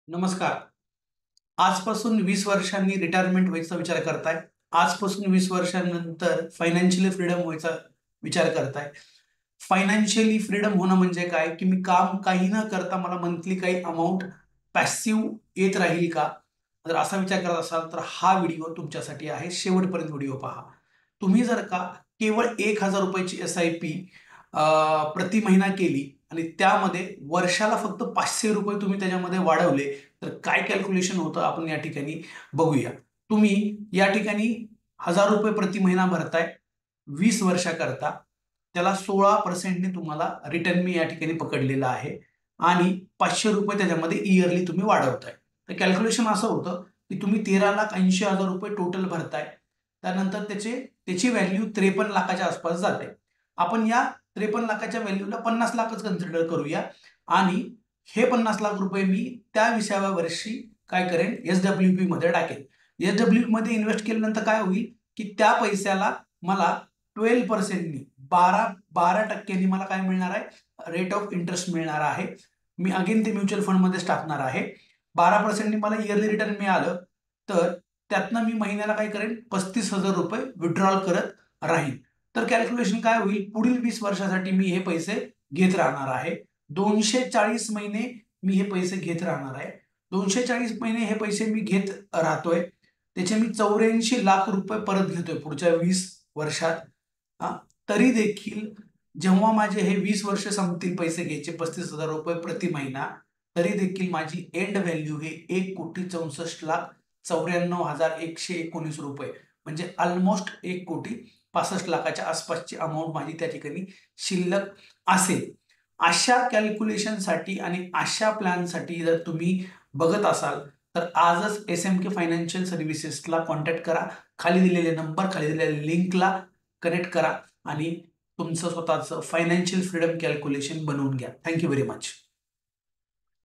नमस्कार. आजपासून 20 वर्षांनी रिटायरमेंट व्हायचा विचार करताय. आजपासून 20 वर्षांनंतर फायनान्शियली फ्रीडम व्हायचा विचार करताय. फायनान्शियली फ्रीडम होणं म्हणजे काय, की मी काम काही न करता मला मंथली काही अमाउंट पॅसिव्ह येत राहील का? जर असा विचार करत असाल, तर हा व्हिडिओ तुमच्यासाठी आहे. शेवटपर्यंत व्हिडिओ पहा. तुम्ही जर का केवळ ₹1000 ची एस-आय-पी प्रति महिना केली आणि त्यामध्ये वर्षाला फक्त ₹500 तुम्ही त्याच्यामध्ये वाढवले, तर काय कॅल्क्युलेशन होतं आपण या ठिकाणी बघूया. तुम्ही या ठिकाणी ₹1000 प्रति महिना भरताय 20 वर्षाकरता. त्याला 16% ने तुम्हाला रिटर्न मी या ठिकाणी पकडलेला आहे आणि ₹500 त्याच्यामध्ये इयरली तुम्ही वाढवताय. तर कॅल्क्युलेशन असं होतं, की तुम्ही ₹13,80,000 टोटल भरताय. त्यानंतर त्याची व्हॅल्यू 53 लाखाच्या आसपास जाते. आपण या 53 लाखाच्या व्हॅल्यूला 50 लाखच कन्सिडर करूया आणि हे 50 लाख रुपये मी त्या 20व्या वर्षी काय करेन, एस-डब्ल्यू-पी मध्ये टाकेन. एस-डब्ल्यू-पी मध्ये इन्व्हेस्ट केल्यानंतर काय होईल, की त्या पैशाला मला 12% नी 12% मला काय मिळणार आहे, रेट ऑफ इंटरेस्ट मिळणार आहे. मी अगेन ते म्युच्युअल फंडमध्येच टाकणार आहे. 12% नी मला इयरली रिटर्न मिळालं, तर त्यातनं मी महिन्याला काय करेन, ₹35,000 विथड्रॉल करत राहीन. तर कॅल्क्युलेशन काय होईल, पुढील 20 वर्षासाठी मी हे पैसे घेत राहणार आहे. 240 महिने मी हे पैसे घेत राहणार आहे. 240 महिने हे पैसे मी घेत राहतोय. त्याचे मी 84 लाख रुपये परत घेतोय पुढच्या 20 वर्षात. तरी देखील जेव्हा माझे हे 20 वर्ष संपतील पैसे घ्यायचे ₹35,000 प्रति महिना, तरी देखील माझी एंड व्हॅल्यू हे ₹1,64,94,119 म्हणजे ऑलमोस्ट 1,65,00,000च्या आसपासची अमाउंट माझी त्या ठिकाणी शिल्लक असेल. अशा कॅल्क्युलेशनसाठी आणि अशा प्लॅनसाठी जर तुम्ही बघत असाल, तर आजच एस-एम-के फायनान्शियल सर्व्हिसेसला कॉन्टॅक्ट करा. खाली दिलेले नंबर, खाली दिलेल्या लिंकला कनेक्ट करा आणि तुमचं स्वतःचं फायनान्शियल फ्रीडम कॅल्क्युलेशन बनवून घ्या. Thank you very much.